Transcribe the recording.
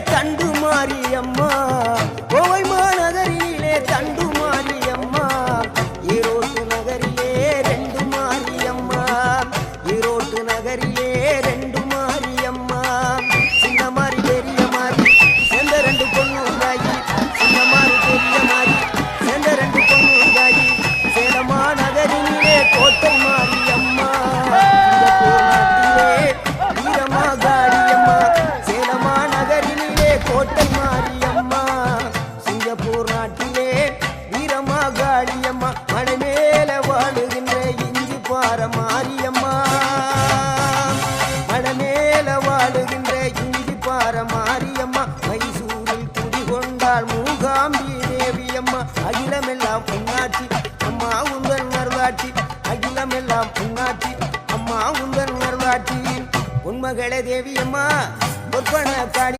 தண்டு மாரியம்மா கோவை மாநகரிலே தண்டு மாரியம்மா ஈரோட்டு நகரிலே ரெண்டு மாரியம்மா ஈரோட்டு நகரிலே ரெண்டு மாரியம்மா சின்ன மாறி பெரிய மாறி சேர்ந்த ரெண்டு பொண்ணு உண்டாயி சின்ன மாறி பெரிய மாறி சேர்ந்த ரெண்டு பொண்ணு உண்டாயி சேலமா நகரிலே கோட்டை மாரியம்மா வீரமா காளியம்மா சேலமா நகரிலே கோட்டை மாரியம்மா சிங்கப்பூர் நாட்டிலே வீரமா காளியம்மா மலை மேல வாழுகின்ற இஞ்சி பார மாரியம்மா மலை மேல வாழுகின்ற இஞ்சி பார மாரியம்மா மைசூரில் குடிகொண்டாள் மூகாம்பி தேவியம்மா அகிலமெல்லாம் பொன்னாட்சி அம்மா உங்கள் நர்வாட்சி அகிலமெல்லாம் பொன்னாட்சி அம்மா உங்கள் நர்வாட்சி உண்மகளே தேவியம்மா பொற்பன காடி